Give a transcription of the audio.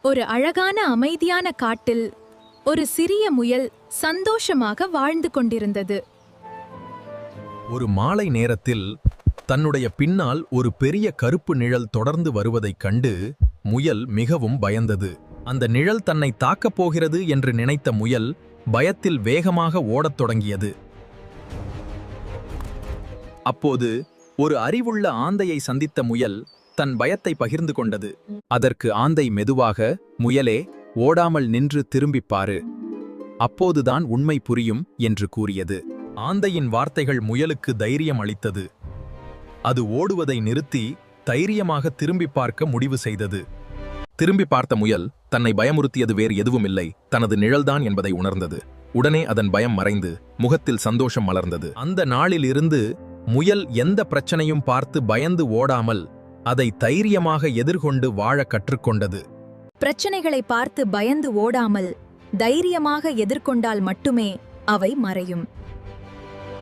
ஒரு அழகான அமைதியான காட்டில் ஒரு சிறிய முயல் சந்தோஷமாக வாழ்ந்து கொண்டிருந்தது. ஒரு மாலை நேரத்தில் தன்னுடைய பின்னால் ஒரு பெரிய கருப்பு நிழல் தொடர்ந்து வருவதைக் கண்டு முயல் மிகவும் பயந்தது. அந்த நிழல் தன்னை தாக்கப் போகிறது என்று நினைத்த முயல் பயத்தில் வேகமாக ஓடத் தொடங்கியது. அப்போது ஒரு அறிவுள்ள ஆந்தையை சந்தித்த முயல் தன் பயத்தை பகிர்ந்து கொண்டது. அதற்கு ஆந்தை மெதுவாக, முயலே, ஓடாமல் நின்று திரும்பிப் பாரு, அப்போதுதான் உண்மை புரியும் என்று கூறியது. ஆந்தையின் வார்த்தைகள் முயலுக்கு தைரியம் அளித்தது. அது ஓடுவதை நிறுத்தி தைரியமாக திரும்பி பார்க்க முடிவு செய்தது. திரும்பி பார்த்த முயல் தன்னை பயமுறுத்தியது வேறு எதுவுமில்லை, தனது நிழல்தான் என்பதை உணர்ந்தது. உடனே அதன் பயம் மறைந்து முகத்தில் சந்தோஷம் மலர்ந்தது. அந்த நாளில் இருந்து முயல் எந்த பிரச்சனையும் பார்த்து பயந்து ஓடாமல் அதை தைரியமாக எதிர்கொண்டு வாழ கற்றுக்கொண்டது. பிரச்சனைகளை பார்த்து பயந்து ஓடாமல் தைரியமாக எதிர்கொண்டால் மட்டுமே அவை மறையும்.